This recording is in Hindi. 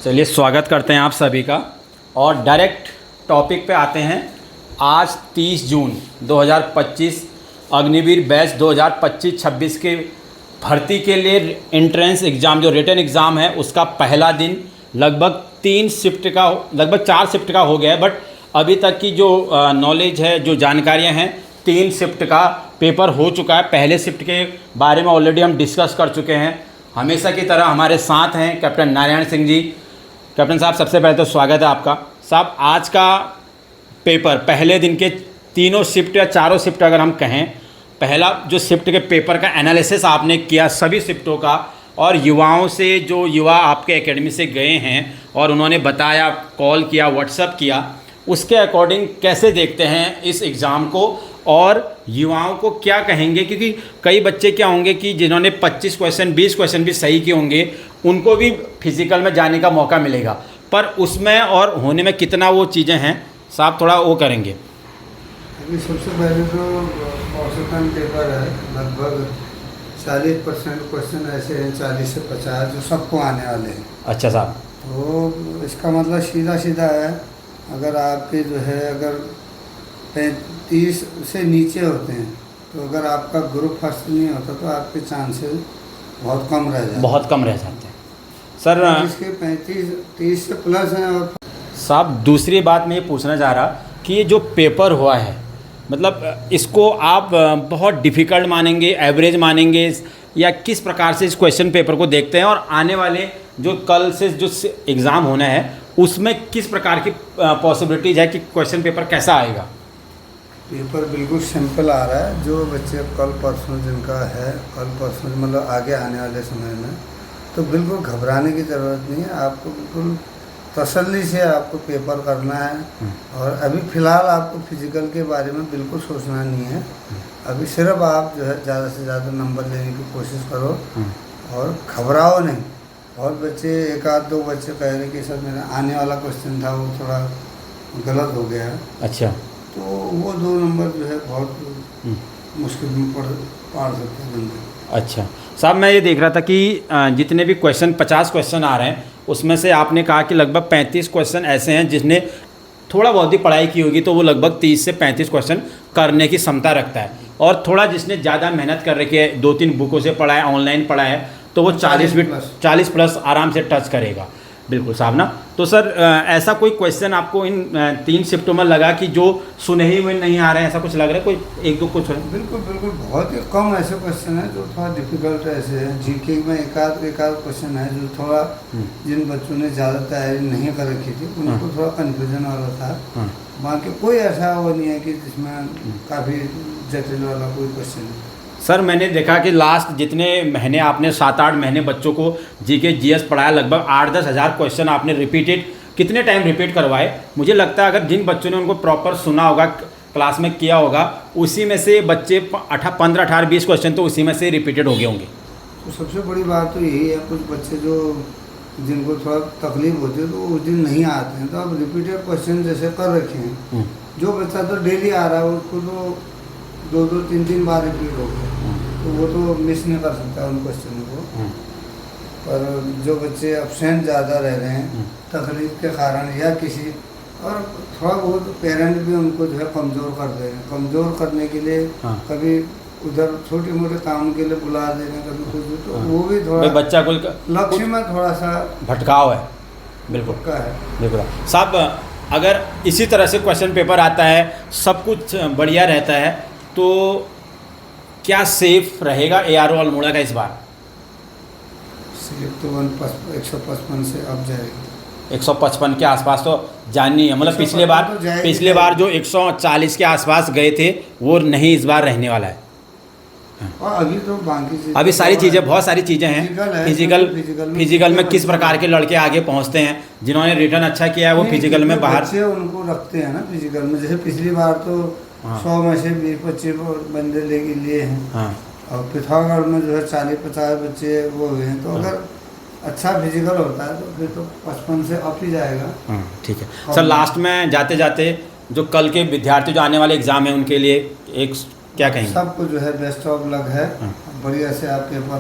चलिए स्वागत करते हैं आप सभी का और डायरेक्ट टॉपिक पे आते हैं। आज 30 जून 2025 अग्निवीर बैच 2025-26 के भर्ती के लिए एंट्रेंस एग्ज़ाम जो रिटन एग्ज़ाम है उसका पहला दिन लगभग 4 शिफ्ट का हो गया है। बट अभी तक की जो नॉलेज है, जो जानकारियां हैं, 3 शिफ्ट का पेपर हो चुका है। पहले शिफ्ट के बारे में ऑलरेडी हम डिस्कस कर चुके हैं। हमेशा की तरह हमारे साथ हैं कैप्टन नारायण सिंह जी। कैप्टन साहब, सबसे पहले तो स्वागत है आपका। साहब, आज का पेपर पहले दिन के तीनों शिफ्ट या चारों शिफ्ट अगर हम कहें, पहला जो शिफ्ट के पेपर का एनालिसिस आपने किया सभी शिफ्टों का, और युवाओं से, जो युवा आपके एकेडमी से गए हैं और उन्होंने बताया, कॉल किया, व्हाट्सअप किया, उसके अकॉर्डिंग कैसे देखते हैं इस एग्ज़ाम को और युवाओं को क्या कहेंगे? क्योंकि कई बच्चे क्या होंगे कि जिन्होंने 25 क्वेश्चन 20 क्वेश्चन भी सही किए होंगे, उनको भी फिज़िकल में जाने का मौका मिलेगा, पर उसमें और होने में कितना वो चीज़ें हैं, साहब थोड़ा वो करेंगे। अभी सबसे पहले तो औसतन पेपर है, लगभग 40% क्वेश्चन ऐसे हैं, 40 से 50 जो सबको आने वाले हैं। अच्छा साहब, तो इसका मतलब सीधा है, अगर आपके जो है अगर 35 से नीचे होते हैं तो अगर आपका ग्रुप फर्स्ट नहीं होता तो आपके चांसेस बहुत कम रह जाते हैं। बहुत कम रह जाते हैं सर। इसके 35-30 से प्लस हैं। और साहब, दूसरी बात मैं ये पूछना चाह रहा कि ये जो पेपर हुआ है, मतलब इसको आप बहुत डिफ़िकल्ट मानेंगे, एवरेज मानेंगे, या किस प्रकार से इस क्वेश्चन पेपर को देखते हैं, और आने वाले जो कल से जो एग्ज़ाम होना है उसमें किस प्रकार की पॉसिबिलिटीज़ है कि क्वेश्चन पेपर कैसा आएगा? पेपर बिल्कुल सिंपल आ रहा है। जो बच्चे कल परसों जिनका है, कल परसों मतलब आगे आने वाले समय में, तो बिल्कुल घबराने की ज़रूरत नहीं है। आपको बिल्कुल तसल्ली से आपको पेपर करना है। और अभी फ़िलहाल आपको फिज़िकल के बारे में बिल्कुल सोचना नहीं है। अभी सिर्फ आप जो है ज़्यादा से ज़्यादा नंबर लेने की कोशिश करो और घबराओ नहीं। और बच्चे, एक आध दो बच्चे कह रहे कि सर मेरा आने वाला क्वेश्चन था वो थोड़ा गलत हो गया है। अच्छा, तो वो 2 नंबर जो है बहुत मुश्किल में पड़ सकते हैं बंदे। अच्छा साहब, मैं ये देख रहा था कि जितने भी क्वेश्चन 50 क्वेश्चन आ रहे हैं उसमें से आपने कहा कि लगभग 35 क्वेश्चन ऐसे हैं जिसने थोड़ा बहुत ही पढ़ाई की होगी, तो वो लगभग 30 से 35 क्वेश्चन करने की क्षमता रखता है। और थोड़ा जिसने ज़्यादा मेहनत कर रखी है, 2-3 बुकों से पढ़ा है, ऑनलाइन पढ़ा है, तो वो 40 प्लस आराम से टच करेगा। बिल्कुल साहब ना। तो सर, ऐसा कोई क्वेश्चन आपको इन 3 शिफ्टों में लगा कि जो सुने ही हुए नहीं आ रहे हैं, ऐसा कुछ लग रहा है? कोई 1-2 कुछ है? बिल्कुल बहुत ही कम ऐसे क्वेश्चन हैं जो थोड़ा डिफिकल्ट ऐसे हैं। जीके में एक आध क्वेश्चन है जो थोड़ा, जिन बच्चों ने ज़्यादा तैयारी नहीं कर रखी थी उनको थोड़ा कन्फ्यूजन वाला था। बाकी कोई ऐसा वो नहीं है कि जिसमें काफ़ी जटिल वाला कोई क्वेश्चन है। सर, मैंने देखा कि लास्ट जितने महीने आपने 7-8 महीने बच्चों को जीके जीएस पढ़ाया, लगभग 8-10 हज़ार क्वेश्चन आपने रिपीटेड, कितने टाइम रिपीट करवाए? मुझे लगता है अगर जिन बच्चों ने उनको प्रॉपर सुना होगा, क्लास में किया होगा, उसी में से बच्चे 15, 18, 20 क्वेश्चन तो उसी में से रिपीटेड हो गए होंगे। तो सबसे बड़ी बात तो यही है, कुछ बच्चे जो जिनको थोड़ा तकलीफ होती है तो उस दिन नहीं आते हैं, तो अब रिपीटेड क्वेश्चन जैसे कर रखे हैं। जो बच्चा तो डेली आ रहा है उसको तो 2-2, 3-3 बार रिपीट हो गया, तो वो तो मिस नहीं कर सकता उन क्वेश्चन को। पर जो बच्चे एब्सेंट ज़्यादा रह रहे हैं तकलीफ के कारण या किसी, और थोड़ा बहुत पेरेंट भी उनको जो है कमज़ोर कर दे रहे हैं। कमज़ोर करने के लिए कभी उधर छोटे मोटे काम के लिए बुला दे रहे हैं, कभी कुछ, तो वो भी थोड़ा बच्चा को लक्ष्य में थोड़ा सा भटकाव है। बिल्कुल का है। बिल्कुल साहब, अगर इसी तरह से क्वेश्चन पेपर आता है, सब कुछ बढ़िया रहता है, तो क्या सेफ रहेगा ARO अल्मोड़ा का इस बार? सेफ तो 155 से अब जाएगी। 155 के आसपास तो जानी है, मतलब पिछले बार जो 140 के आसपास गए थे वो नहीं इस बार रहने वाला है। और अभी तो बाकी अभी सारी चीज़ें, बहुत सारी चीज़ें हैं। फिजिकल में किस प्रकार के लड़के आगे पहुंचते हैं, जिन्होंने रिटर्न अच्छा किया है वो फिजिकल में बाहर से उनको रखते हैं ना फिजिकल में। जैसे पिछली बार तो 100 में से 20-25 बंदे लिए हैं। और पिथौरागढ़ में जो है 40-50 बच्चे वो हुए हैं। तो अगर अच्छा फिजिकल होता है तो फिर तो 55 से अप ही जाएगा। ठीक है सर, लास्ट में जाते जाते जो कल के विद्यार्थी जो आने वाले एग्ज़ाम है उनके लिए एक क्या कहेंगे? सबको जो है बेस्ट ऑफ लक है, बढ़िया से आप पेपर